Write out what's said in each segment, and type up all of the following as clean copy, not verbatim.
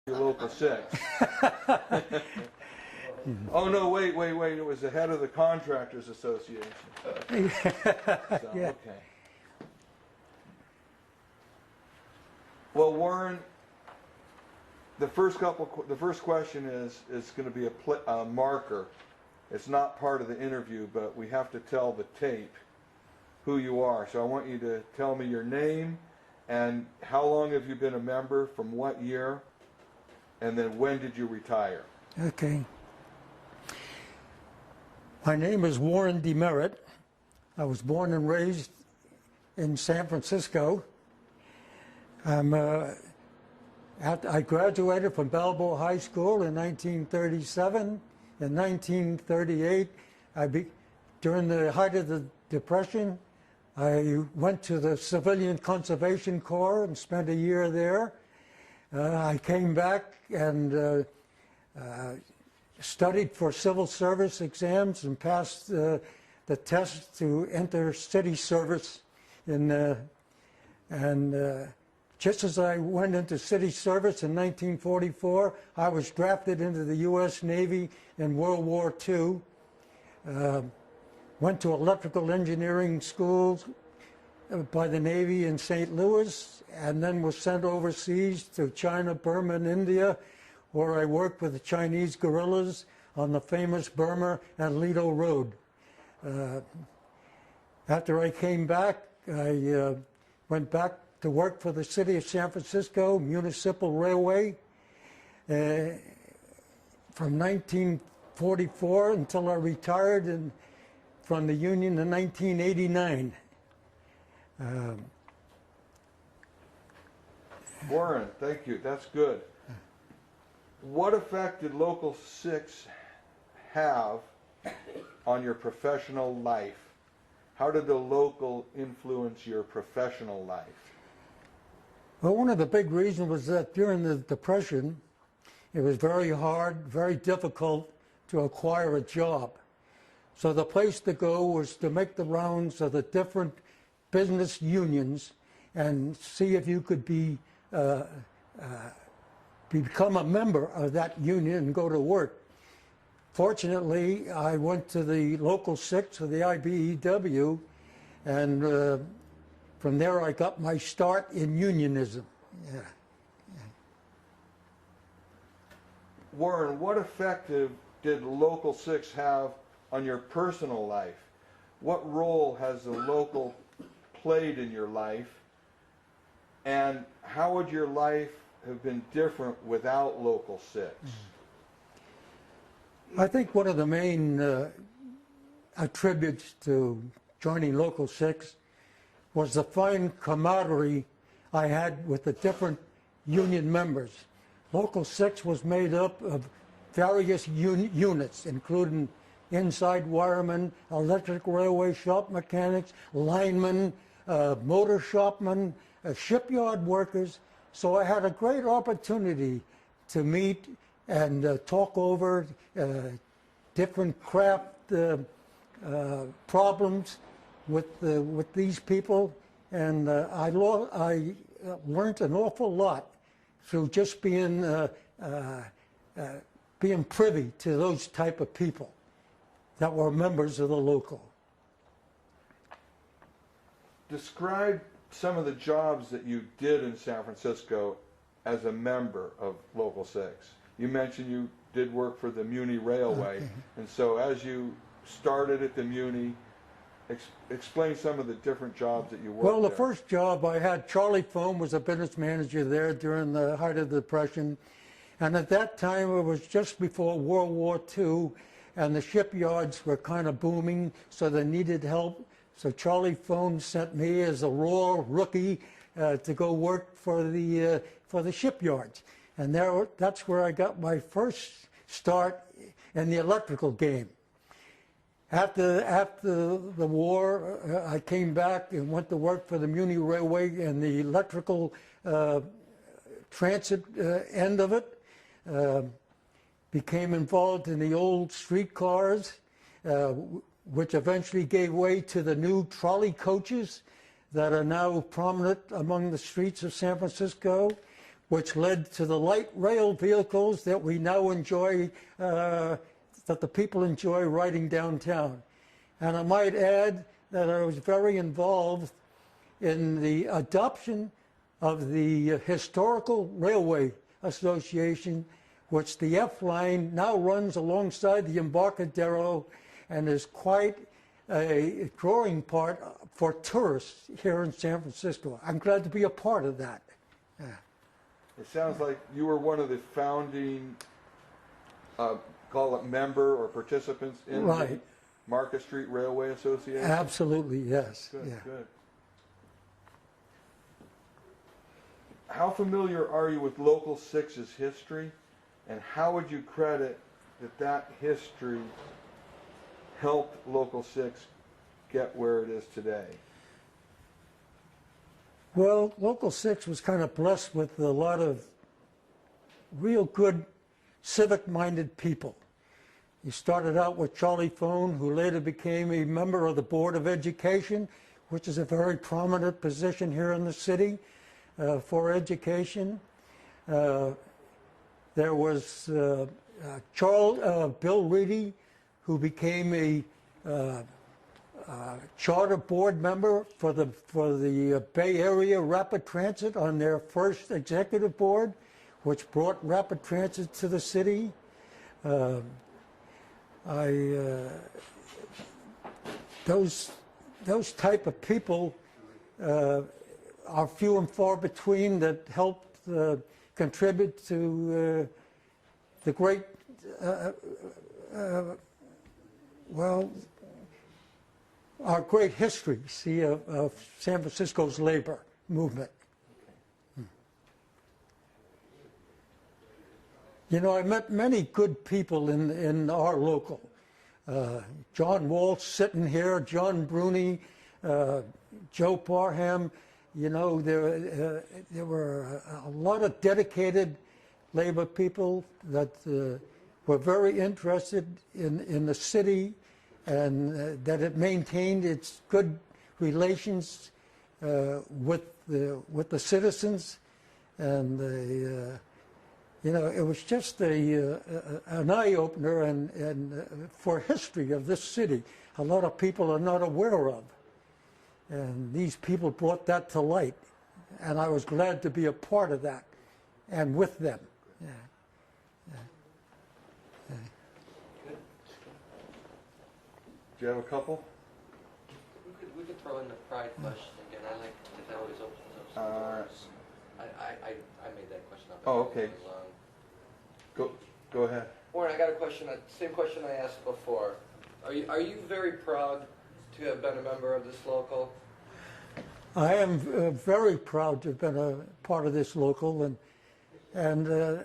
your local six. Oh no, wait, it was the head of the Contractors Association. So, Yeah. okay. Well, Warren, the first question is going to be a marker. It's not part of the interview, but we have to tell the tape who you are. So I want you to tell me your name and how long have you been a member, from what year, and then when did you retire? Okay. My name is Warren DeMerrit. I was born and raised in San Francisco. I graduated from Balboa High School in 1937. In 1938, during the height of the Depression, I went to the Civilian Conservation Corps and spent a year there. I came back and studied for civil service exams and passed the test to enter city service. Just as I went into city service in 1944, I was drafted into the U.S. Navy in World War II. Went to electrical engineering schools by the Navy in St. Louis, and then was sent overseas to China, Burma, and India, where I worked with the Chinese guerrillas on the famous Burma and Lido Road. After I came back, I went back to work for the city of San Francisco Municipal Railway from 1944 until I retired from the union in 1989. Warren, thank you. That's good. What effect did Local 6 have on your professional life? How did the local influence your professional life? Well, one of the big reasons was that during the Depression, it was very hard, very difficult to acquire a job. So the place to go was to make the rounds of the different business unions and see if you could become a member of that union and go to work. Fortunately, I went to the Local 6 of the IBEW, and from there I got my start in unionism. Yeah. Warren, what effect did Local 6 have on your personal life? What role has the local played in your life? And how would your life have been different without Local 6? I think one of the main attributes to joining Local 6 was the fine camaraderie I had with the different union members. Local 6 was made up of various units, including inside wiremen, electric railway shop mechanics, linemen, motor shopmen, shipyard workers. So I had a great opportunity to meet and talk over different craft problems with these people, and I learned an awful lot through just being privy to those type of people that were members of the local. Describe some of the jobs that you did in San Francisco as a member of Local 6. You mentioned you did work for the Muni Railway, and so as you started at the Muni, explain some of the different jobs that you worked. Well, the there. first job I had, Charlie Foam was a business manager there during the height of the Depression, and at that time it was just before World War II, and the shipyards were kind of booming, so they needed help. So Charlie Foam sent me as a raw rookie to go work for the shipyards. And that's where I got my first start in the electrical game. After the war, I came back and went to work for the Muni Railway in the electrical transit end of it. Became involved in the old streetcars, which eventually gave way to the new trolley coaches that are now prominent among the streets of San Francisco. which led to the light rail vehicles that we now enjoy, that the people enjoy riding downtown. And I might add that I was very involved in the adoption of the Historical Railway Association, which the F line now runs alongside the Embarcadero and is quite a growing part for tourists here in San Francisco. I'm glad to be a part of that. Yeah. It sounds like you were one of the founding, call it member or participants in the Market Street Railway Association? Absolutely, yes. Good, yeah. good. How familiar are you with Local 6's history, and how would you credit that history helped Local 6 get where it is today? Well, Local 6 was kind of blessed with a lot of real good civic-minded people. You started out with Charlie Phone, who later became a member of the Board of Education, which is a very prominent position here in the city for education. There was Bill Reedy, who became a charter board member for the Bay Area Rapid Transit on their first executive board, which brought rapid transit to the city. Those type of people are few and far between that helped contribute to the great, our great history, see, of San Francisco's labor movement. You know, I met many good people in our local. John Walsh sitting here, John Bruni, Joe Parham. You know, there were a lot of dedicated labor people that were very interested in the city, and that it maintained its good relations with the citizens, and you know, it was just an eye-opener and for history of this city. A lot of people are not aware of, and these people brought that to light, and I was glad to be a part of that, and with them. Yeah. Do you have a couple? We could throw in the pride question again. I like it always opens up some doors. I made that question up. Oh, okay. Go ahead. Warren, I got a question. Same question I asked before. Are you very proud to have been a member of this local? I am very proud to have been a part of this local, and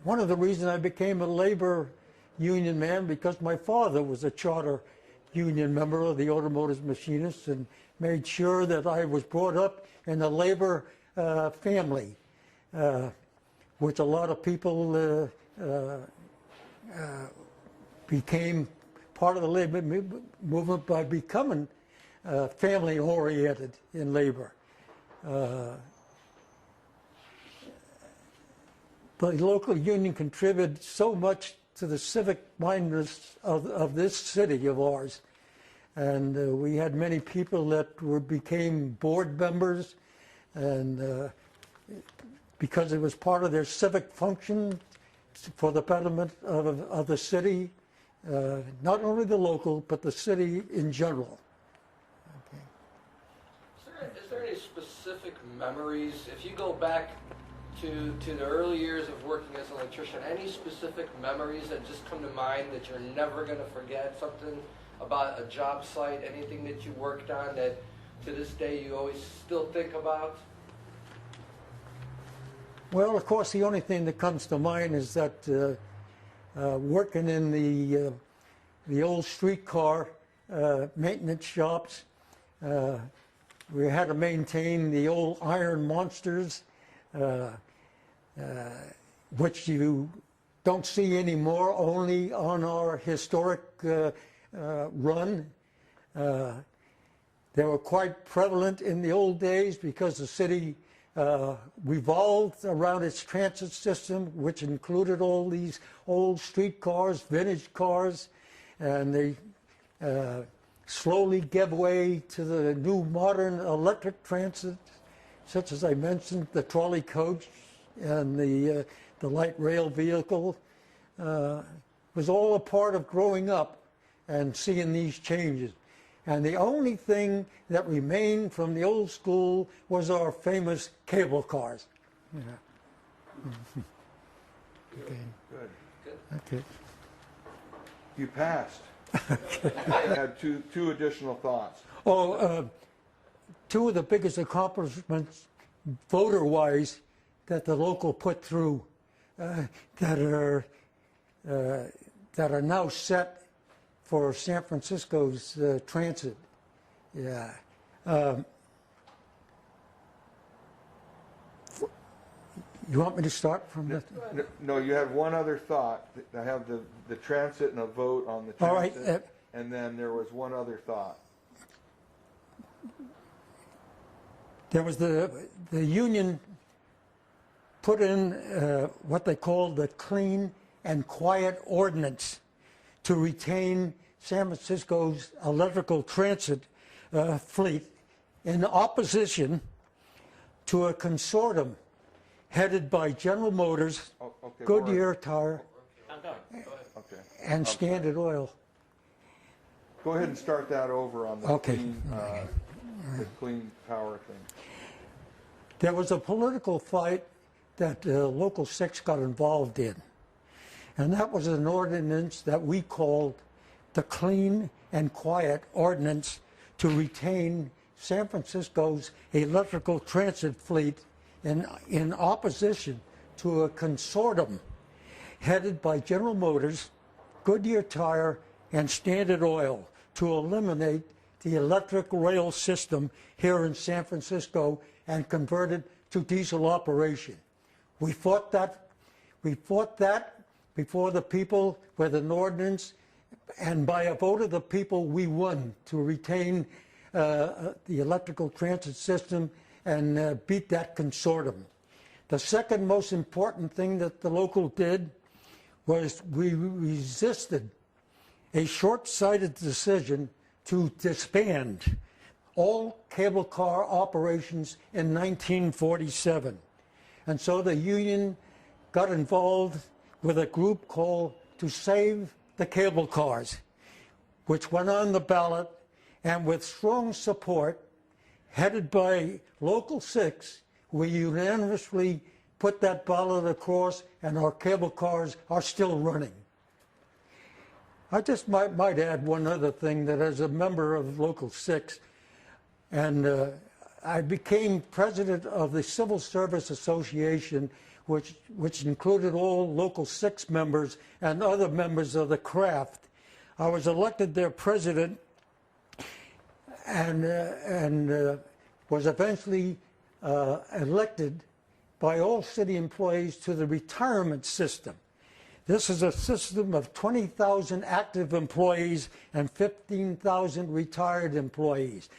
one of the reasons I became a labor union man, because my father was a charter union member of the Automotive Machinists and made sure that I was brought up in a labor family, which a lot of people became part of the labor movement by becoming family-oriented in labor. The local union contributed so much to the civic mindedness of this city of ours. And we had many people that became board members, and because it was part of their civic function for the betterment of the city, not only the local, but the city in general. Okay. Is there any specific memories, if you go back to the early years of working as an electrician, any specific memories that just come to mind that you're never going to forget? Something about a job site, anything that you worked on that to this day you always still think about? Well, of course, the only thing that comes to mind is that working in the old streetcar maintenance shops, we had to maintain the old iron monsters, which you don't see anymore, only on our historic run. They were quite prevalent in the old days because the city revolved around its transit system, which included all these old streetcars, vintage cars, and they slowly gave way to the new modern electric transit, such as I mentioned, the trolley coach and the light rail vehicle. Was all a part of growing up and seeing these changes. And the only thing that remained from the old school was our famous cable cars. Yeah. Okay. Good. Okay. You passed. I had two additional thoughts. Oh, two of the biggest accomplishments, voter-wise, that the local put through, that are now set for San Francisco's transit. Yeah. You want me to start from the... No, you had one other thought. I have the transit and a vote on the transit. All right. And then there was one other thought. There was the union put in what they called the Clean and Quiet Ordinance to retain San Francisco's electrical transit fleet in opposition to a consortium headed by General Motors, Okay, Goodyear Tire, Okay. and Standard Oil. Go ahead and start that over on the Okay. the clean power thing. There was a political fight that Local 6 got involved in, and that was an ordinance that we called the Clean and Quiet Ordinance to retain San Francisco's electrical transit fleet in opposition to a consortium headed by General Motors, Goodyear Tire, and Standard Oil to eliminate the electric rail system here in San Francisco and convert it to diesel operation. We fought that before the people with an ordinance, and by a vote of the people, we won to retain the electrical transit system and beat that consortium. The second most important thing that the local did was we resisted a short-sighted decision to disband all cable car operations in 1947. And so the union got involved with a group called To Save the Cable Cars, which went on the ballot, and with strong support, headed by Local 6, we unanimously put that ballot across, and our cable cars are still running. I just might add one other thing, that as a member of Local 6, and I became president of the Civil Service Association, which included all Local 6 members and other members of the craft. I was elected their president and was eventually elected by all city employees to the retirement system. This is a system of 20,000 active employees and 15,000 retired employees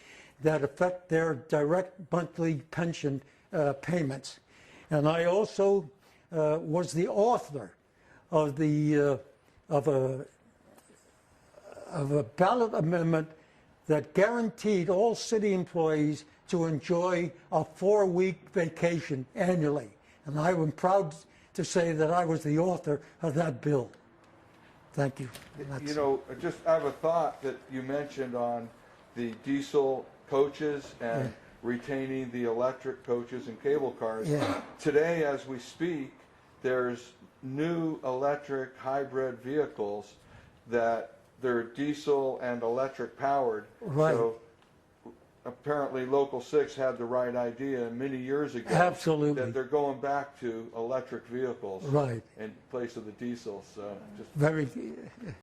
that affect their direct monthly pension payments. And I also was the author of a ballot amendment that guaranteed all city employees to enjoy a 4-week vacation annually. And I am proud to say that I was the author of that bill. Thank you. You know, I have a thought that you mentioned on the diesel coaches and retaining the electric coaches and cable cars. Yeah. Today, as we speak, there's new electric hybrid vehicles that they're diesel and electric powered. Right. So apparently Local 6 had the right idea many years ago. Absolutely. That they're going back to electric vehicles. Right. In place of the diesel. So just Very.